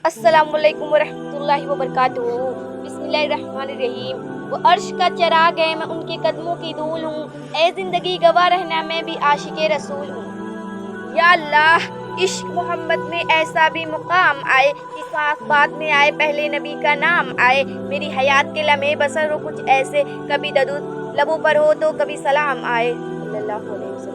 अस्सलामु अलैकुम वरहमतुल्लाहि वबरकातुहू। बिस्मिल्लाहिर्रहमानिर्रहीम। वो अर्श का चराग है, मैं उनके कदमों की धूल हूँ। ए जिंदगी गवाह रहना, मैं भी आशिके रसूल हूँ। या अल्लाह, इश्क मोहम्मद में ऐसा भी मुकाम आए कि सांस बाद में आए, पहले नबी का नाम आए। मेरी हयात के लम्हे बसर हो कुछ ऐसे, कभी दरूद लबों पर हो तो कभी सलाम आए। सल्लल्लाहु अलैहि वसल्लम।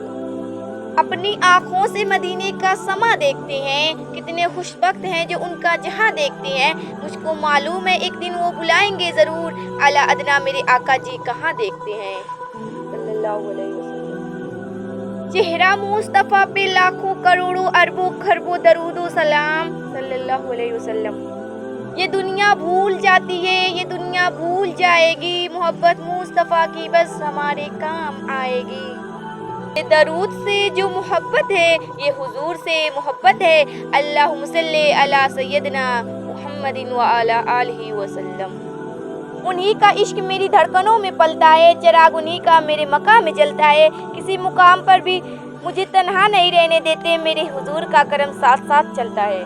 अपनी आँखों से मदीने का समा देखते हैं, कितने खुशबख्त हैं जो उनका जहां देखते हैं। मुझको मालूम है एक दिन वो बुलाएंगे ज़रूर, आला अदना मेरे आका जी कहाँ देखते हैं। सल्लल्लाहु अलैहि वसल्लम। चेहरा मुस्तफ़ा पे लाखों करोड़ों अरबों खरबों दरूदो सलाम। सल्लल्लाहु अलैहि वसल्लम। ये दुनिया भूल जाती है, ये दुनिया भूल जाएगी, मोहब्बत मुस्तफ़ा की बस हमारे काम आएगी। ये दरूद से जो मोहब्बत है, ये हुजूर से मोहब्बत है। अल्लाहुम्मा सल्ली अला सय्यदना मुहम्मदिन व अला आलिहि वसल्लम। उन्हीं का इश्क मेरी धड़कनों में पलता है, चिराग उन्हीं का मेरे मकाम में जलता है। किसी मुकाम पर भी मुझे तन्हा नहीं रहने देते, मेरे हुजूर का करम साथ साथ चलता है।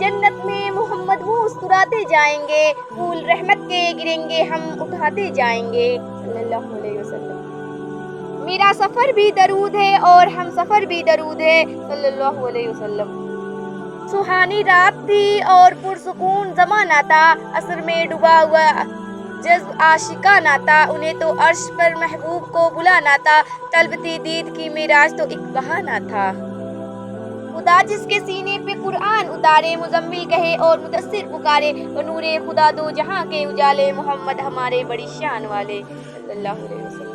जन्नत में मोहम्मद मुस्कुराते जाएंगे, फूल रहमत के गिरेंगे, हम उठाते जाएंगे। सल्लल्लाहु अलैहि वसल्लम। मेरा सफ़र भी दरूद है और हम सफ़र भी दरूद है। सल्लल्लाहु अलैहि वसल्लम। सुहानी रात थी और पुरसुकून ज़माना था, असर में डूबा हुआ जज्ब आशिकाना था। उन्हें तो अर्श पर महबूब को बुलाना था, तलब थी दीद की मेराज तो एक बहाना था। खुदा जिसके सीने पे कुरान उतारे, मुजम्मिल कहे और मुदस्सिर पुकारे, वो नूरे खुदा दो जहां के उजाले, मोहम्मद हमारे बड़ी शान वाले। सल्लल्लाहु अलैहि वसल्लम।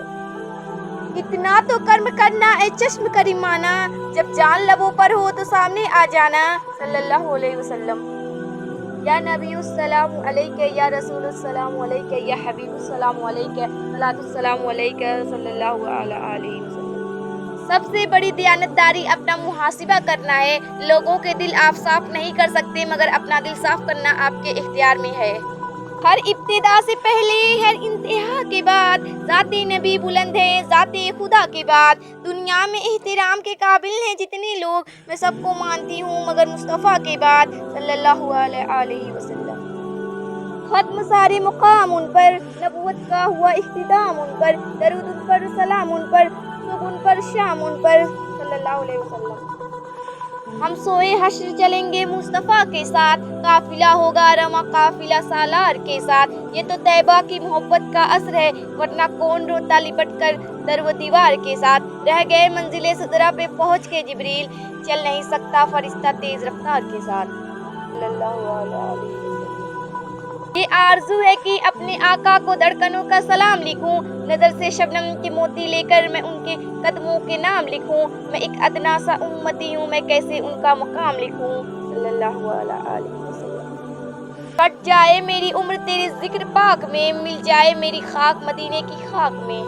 इतना तो कर्म करना ए चश्म करीमाना, जब जान लबों पर हो तो सामने आ जाना। सल्लल्लाहु अलैहि वसल्लम। या नबीयुस्सलामु अलैका, या रसूलुस्सलामु अलैका, या हबीबुस्सलामु अलैका, सलातुस्सलामु अलैका, सल्लल्लाहु अलैहि वसल्लम। सबसे बड़ी दयानतदारी अपना मुहासिबा करना है। लोगों के दिल आप साफ नहीं कर सकते, मगर अपना दिल साफ करना आपके इख्तियार में है। हर इब्तिदा से पहले, हर इंतहा के बाद, ज़ाते नबी बुलंद है ज़ाते खुदा के बाद। दुनिया में एहतराम के काबिल हैं जितने लोग, मैं सबको मानती हूँ मगर मुस्तफ़ा के बाद। सल्लल्लाहु अलैहि वसल्लम। खत्म सारे मुकाम उन पर, नबूवत का हुआ इख्तिताम उन पर, दरूद उन पर सलाम उन पर, सुबह उन पर शाम उन पर। सल्लल्लाहु अलैहि वसल्लम। हम सोए हश्र चलेंगे मुस्तफ़ा के साथ, काफिला होगा रमा काफिला सालार के साथ। ये तो तैबा की मोहब्बत का असर है, वरना कौन रोता लिपट कर दर व दीवार के साथ। रह गए मंजिले सदरा पे पहुँच के जिब्रील, चल नहीं सकता फरिश्ता तेज रफ्तार के साथ। सल्लल्लाहु अलैहि वसल्लम। ये आरज़ू है कि अपने आका को धड़कनों का सलाम लिखूं, नज़र से शबनम के मोती लेकर मैं उनके कदमों के नाम लिखूं। मैं एक अदना सा उम्मती हूँ, मैं कैसे उनका मकाम लिखूं। सल्लल्लाहु अलैहि वसल्लम। कट जाए मेरी उम्र तेरे जिक्र पाक में, मिल जाए मेरी खाक मदीने की खाक में।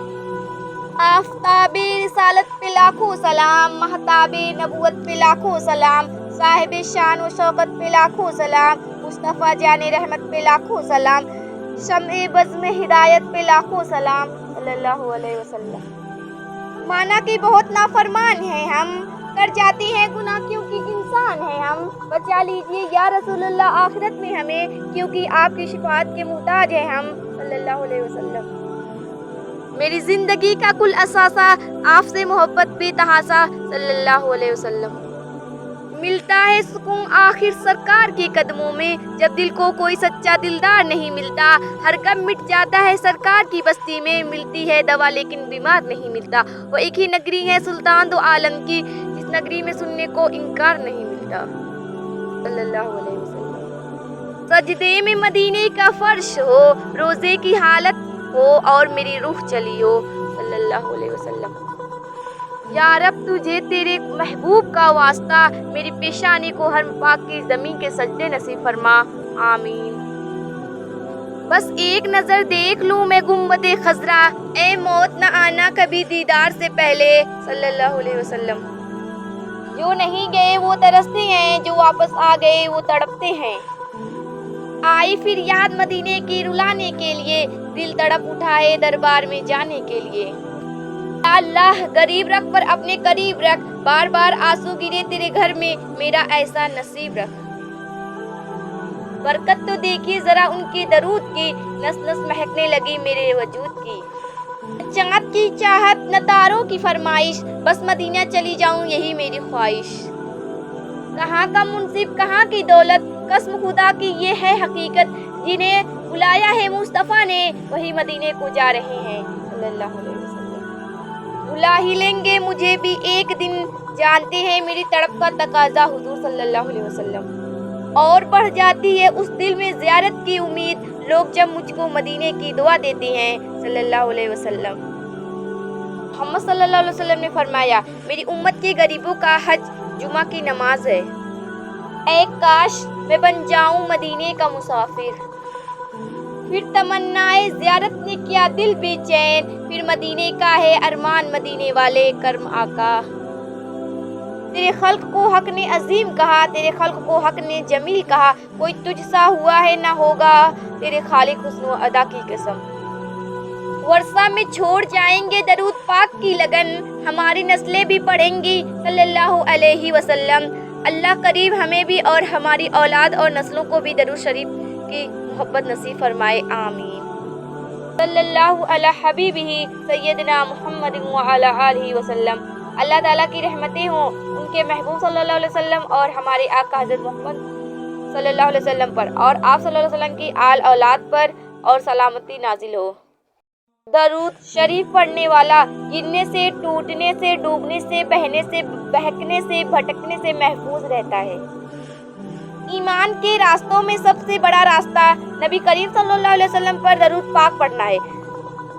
आफ़ताबे रिसालत पे लाखों सलाम, महताबे नबूवत पे लाखों सलाम, साहिब शान व शौकत पे लाखों सलाम, मुस्तफ़ा जाने रहमत पे लाखों सलाम, शम्ए बज़्म हिदायत पे लाखों सलाम। सल्लल्लाहु अलैहि वसल्लम। माना कि बहुत नाफरमान हैं हम, कर जाते हैं गुनाह क्योंकि इंसान हैं हम। बचा लीजिए या रसूलुल्लाह आखिरत में हमें, क्योंकि आपकी शिफाअत के मुहताज हैं हम। सल्लल्लाहु अलैहि वसल्लम। मेरी ज़िंदगी का कुल असासा, आपसे मोहब्बत बेतहासा। सल्लल्लाहु अलैहि वसल्लम। मिलता है सुकून आखिर सरकार के कदमों में, जब दिल को कोई सच्चा दिलदार नहीं मिलता। हर गम मिट जाता है सरकार की बस्ती में, मिलती है दवा लेकिन बीमार नहीं मिलता। वो एक ही नगरी है सुल्तान दो आलम की, जिस नगरी में सुनने को इनकार नहीं मिलता। सल्लल्लाहु अलैहि वसल्लम। सजदे में मदीने का फर्श हो, रोज़े की हालत हो और मेरी रूह चली हो। सल्लल्लाहु अलैहि वसल्लम। या रब तुझे तेरे महबूब का वास्ता, मेरी पेशानी को हर पाक की ज़मीन के सजदे नसीब फरमा। आमीन। बस एक नज़र देख लूँ मैं गुंबदे खज़रा, ए मौत न आना कभी दीदार से पहले। सल्लल्लाहु अलैहि वसल्लम। जो नहीं गए वो तरसते हैं, जो वापस आ गए वो तड़पते हैं। आई फिर याद मदीने की रुलाने के लिए, दिल तड़प उठा है दरबार में जाने के लिए। अल्लाह गरीब रख पर अपने करीब रख, बार बार आंसू गिरे तेरे घर में, मेरा ऐसा नसीब रख। برکت تو دیکھیے ذرا ان کے درود کی، نس نس مہکنے لگی میرے وجود کی۔ نہ چاند کی چاہت نہ تاروں کی فرمائش، بس مدینہ چلی جاؤں یہی میری خواہش۔ کہاں کا منصف کہاں کی دولت، قسم خدا کی یہ ہے حقیقت، جنہیں بلایا ہے مصطفیٰ نے وہی مدینے کو جا رہے ہیں صلی اللہ علیہ وسلم۔ بلا ہی لیں گے مجھے بھی ایک دن، جانتے ہیں میری تڑپ کا تقاضا حضور صلی اللہ علیہ وسلم۔ اور بڑھ جاتی ہے اس دل میں زیارت کی امید، لوگ جب مجھ کو مدینے کی دعا دیتے ہیں صلی اللہ علیہ وسلم۔ محمد صلی اللہ علیہ وسلم نے فرمایا، میری امت کے غریبوں کا حج جمعہ کی نماز ہے۔ اے کاش میں بن جاؤں مدینے کا مسافر، پھر تمنائے زیارت نے کیا دل بے چین، پھر مدینے کا ہے ارمان مدینے والے کرم آقا۔ تیرے خلق کو حق نے عظیم کہا، تیرے خلق کو حق نے جمیل کہا، کوئی تجھ سا ہوا ہے نہ ہوگا، تیرے خالق حسن و ادا کی قسم۔ ورثہ میں چھوڑ جائیں گے درود پاک کی لگن، ہماری نسلیں بھی پڑھیں گی صلی اللہ علیہ وسلم۔ اللہ قریب ہمیں بھی اور ہماری اولاد اور نسلوں کو بھی درود شریف کی محبت نصیب فرمائے، آمین۔ صلی اللہ علی حبیبہ سیدنا محمد وعلی آلہ وسلم۔ اللہ تعالیٰ کی رحمتیں ہوں ان کے محبوب صلی اللہ علیہ وسلم اور ہمارے آقا حضرت محمد صلی اللہ علیہ وسلم پر، اور آپ صلی اللہ علیہ وسلم کی آل اولاد پر، اور سلامتی نازل ہو۔ درود شریف پڑھنے والا گرنے سے، ٹوٹنے سے، ڈوبنے سے، بہنے سے، بہکنے سے، بھٹکنے سے محفوظ رہتا ہے۔ ایمان کے راستوں میں سب سے بڑا راستہ نبی کریم صلی اللہ علیہ وسلم پر درود پاک پڑھنا ہے،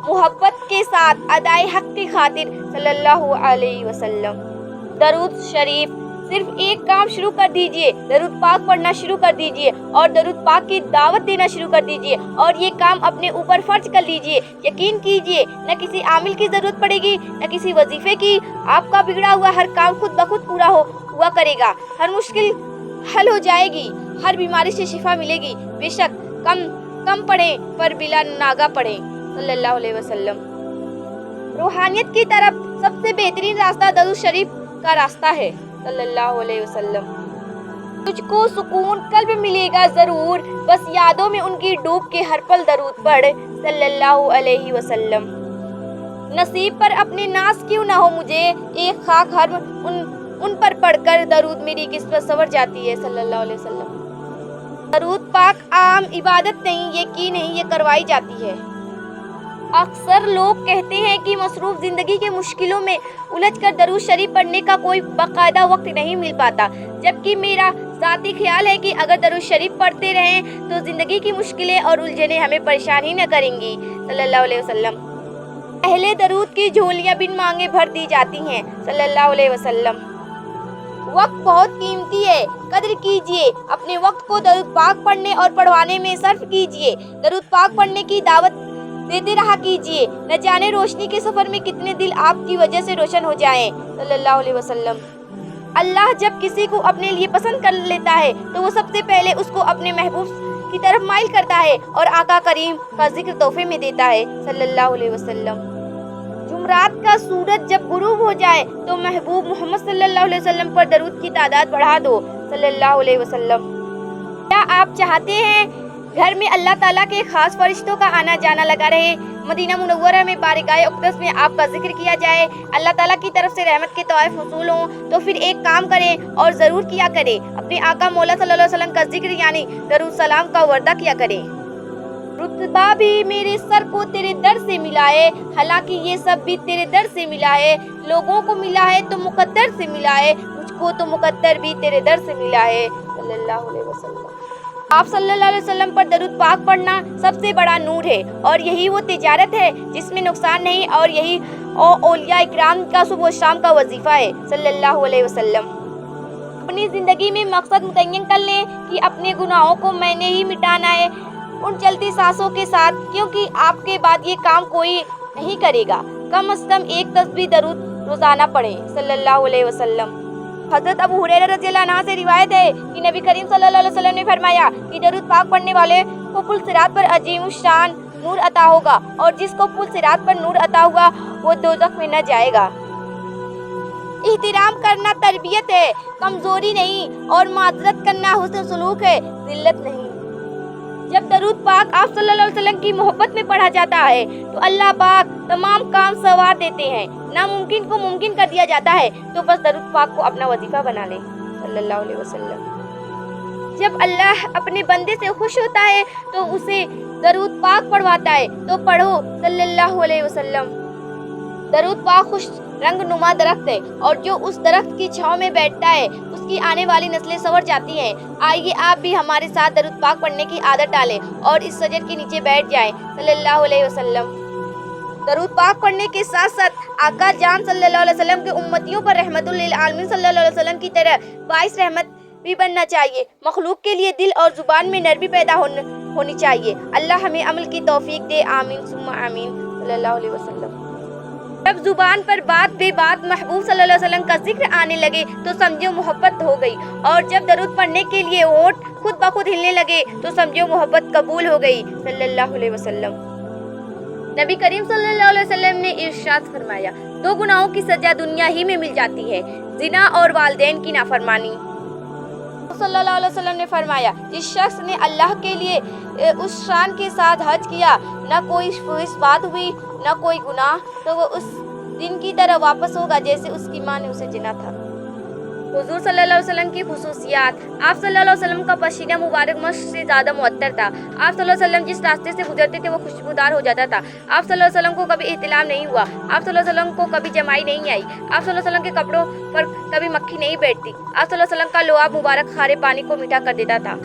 محبت کے ساتھ ادائے حق کی خاطر صلی اللہ علیہ وسلم۔ درود شریف صرف ایک کام شروع کر دیجئے، درود پاک پڑھنا شروع کر دیجئے اور درود پاک کی دعوت دینا شروع کر دیجئے، اور یہ کام اپنے اوپر فرض کر لیجئے۔ یقین کیجئے نہ کسی عامل کی ضرورت پڑے گی نہ کسی وظیفے کی، آپ کا بگڑا ہوا ہر کام خود بخود پورا ہوا کرے گا، ہر مشکل حل ہو جائے گی، ہر بیماری سے شفا ملے گی۔ بے شک کم پڑھیں پر بلا ناگا پڑھیں صلی اللہ علیہ وسلم۔ روحانیت کی طرف سب سے بہترین راستہ درود شریف کا راستہ ہے صلی اللہ علیہ وسلم۔ تجھ کو سکون قلب ملے گا ضرور، بس یادوں میں ان کی ڈوب کے ہر پل درود پڑھ صلی اللہ علیہ وسلم۔ نصیب پر اپنے ناز کیوں نہ ہو مجھے، ایک خاک حرم ان پر پڑھ کر درود میری قسمت سنور جاتی ہے صلی اللہ علیہ وسلم۔ درود پاک عام عبادت نہیں، یہ کی نہیں، یہ کروائی جاتی ہے۔ اکثر لوگ کہتے ہیں کہ مصروف زندگی کے مشکلوں میں الجھ کر درود شریف پڑھنے کا کوئی باقاعدہ وقت نہیں مل پاتا، جبکہ میرا ذاتی خیال ہے کہ اگر درود شریف پڑھتے رہیں تو زندگی کی مشکلیں اور الجھنیں ہمیں پریشان ہی نہ کریں گی صلی اللہ علیہ وسلم۔ اہل درود کی جھولیاں بن مانگے بھر دی جاتی ہیں صلی اللہ علیہ وسلم۔ وقت بہت قیمتی ہے، قدر کیجئے، اپنے وقت کو درود پاک پڑھنے اور پڑھوانے میں صرف کیجئے، درود پاک پڑھنے کی دعوت دیتے رہا کیجئے، نہ جانے روشنی کے سفر میں کتنے دل آپ کی وجہ سے روشن ہو جائیں صلی اللہ علیہ وسلم۔ اللہ جب کسی کو اپنے لیے پسند کر لیتا ہے تو وہ سب سے پہلے اس کو اپنے محبوب کی طرف مائل کرتا ہے اور آقا کریم کا ذکر تحفے میں دیتا ہے صلی اللہ علیہ وسلم۔ جمعرات کا سورج جب غروب ہو جائے تو محبوب محمد صلی اللہ علیہ وسلم پر درود کی تعداد بڑھا دو صلی اللہ علیہ وسلم۔ کیا آپ چاہتے ہیں گھر میں اللہ تعالیٰ کے خاص فرشتوں کا آنا جانا لگا رہے، مدینہ منورہ میں بارگاہ اقدس میں آپ کا ذکر کیا جائے، اللہ تعالیٰ کی طرف سے رحمت کے طوائف حصول ہوں؟ تو پھر ایک کام کریں اور ضرور کیا کریں، اپنے آقا مولا صلی اللہ علیہ وسلم کا ذکر یعنی درود سلام کا وردہ کیا کریں۔ رتبہ بھی میرے سر کو تیرے در سے ملا ہے، حالانکہ یہ سب بھی تیرے در سے ملا ہے، لوگوں کو ملا ہے تو مقدر سے ملا ہے، مجھ کو تو مقدر بھی تیرے در سے ملا ہے صلی اللہ علیہ وسلم۔ آپ صلی اللہ علیہ وسلم پر درود پاک پڑھنا سب سے بڑا نور ہے، اور یہی وہ تجارت ہے جس میں نقصان نہیں، اور یہی اولیاء اکرام کا صبح و شام کا وظیفہ ہے صلی اللہ علیہ وسلم۔ اپنی زندگی میں مقصد متعین کر لیں کہ اپنے گناہوں کو میں نے ہی مٹانا ہے ان چلتی سانسوں کے ساتھ، کیونکہ آپ کے بعد یہ کام کوئی نہیں کرے گا۔ کم از کم ایک تسبیح درود روزانہ پڑھیں صلی اللہ علیہ وسلم۔ حضرت ابو ہریرہ رضی اللہ عنہ سے روایت ہے کہ نبی کریم صلی اللہ علیہ وسلم نے فرمایا کہ درود پاک پڑھنے والے کو پل صراط پر عظیم الشان نور عطا ہوگا، اور جس کو پل صراط پر نور عطا ہوا وہ دوزخ میں نہ جائے گا۔ احترام کرنا تربیت ہے، کمزوری نہیں، اور معذرت کرنا حسن سلوک ہے، ذلت نہیں۔ दरूद पाक आप सल्लल्लाहु अलैहि वसल्लम की मोहब्बत में पढ़ा जाता है तो अल्लाह पाक तमाम काम सवार देते हैं, नामुमकिन को मुमकिन कर दिया जाता है। तो बस दरूद पाक को अपना वजीफा बना लें सल्लल्लाहु अलैहि वसल्लम। जब अल्लाह अपने बंदे से खुश होता है तो उसे दरूद पाक पढ़वाता है, तो पढ़ो सल्लल्लाहु अलैहि वसल्लम। दरूद पाक खुश रंग नुमा दरख्त है और जो उस दरख्त की छांव में बैठता है उसकी आने वाली नस्लें संवर जाती हैं। आइए आप भी हमारे साथ दरूद पाक पढ़ने की आदत डालें और इस सजर के नीचे बैठ जाएं सल्लल्लाहु अलैहि वसल्लम। दरूद पाक पढ़ने के साथ साथ आका जान सल्लल्लाहु अलैहि वसल्लम के उम्मतियों पर रहमतुल लिल आलमीन सल्लल्लाहु अलैहि वसल्लम की तरह बाइस रहमत भी बनना चाहिए। मखलूक के लिए दिल और जुबान में नरमी पैदा होनी चाहिए। अल्लाह हमें अमल की तौफीक दे, आमीन सुम्मा आमीन सल्लल्लाहु अलैहि वसल्लम। जब जुबान पर बात बे बात महबूब सल्लल्लाहु अलैहि वसल्लम का जिक्र आने लगे तो समझो मोहब्बत हो गई, और जब दरूद पढ़ने के लिए होंठ खुद ब खुद हिलने लगे तो समझो मोहब्बत कबूल हो गई सल्लल्लाहु अलैहि वसल्लम। नबी करीम सल्लल्लाहु अलैहि वसल्लम ने इरशाद फरमाया, दो गुनाहों की सजा दुनिया ही में मिल जाती है, जिना और वालिदैन की नाफरमानी। सल्लल्लाहु अलैहि वसल्लम ने फरमाया, जिस शख्स ने अल्लाह के लिए उस शान के साथ हज किया, न कोई फुहिश बात हुई न कोई गुनाह, तो वो उस दिन की तरह वापस होगा जैसे उसकी माँ ने उसे जिना था। हुजूर सल्लल्लाहु अलैहि वसल्लम की खुसूसियात। आप सल्लल्लाहु अलैहि वसल्लम का पसीना मुबारक मश्क से ज़्यादा मुअत्तर था। आप सल्लल्लाहु अलैहि वसल्लम जिस रास्ते से गुजरते थे वो खुशबूदार हो जाता था। आप सल्लल्लाहु अलैहि वसल्लम को कभी इहतिलाम नहीं हुआ। आप सल्लल्लाहु अलैहि वसल्लम को कभी जमाई नहीं आई। आप सल्लल्लाहु अलैहि वसल्लम के कपड़ों पर कभी मक्खी नहीं बैठती। आप सल्लल्लाहु अलैहि वसल्लम का लुआब मुबारक खारे पानी को मीठा कर देता था।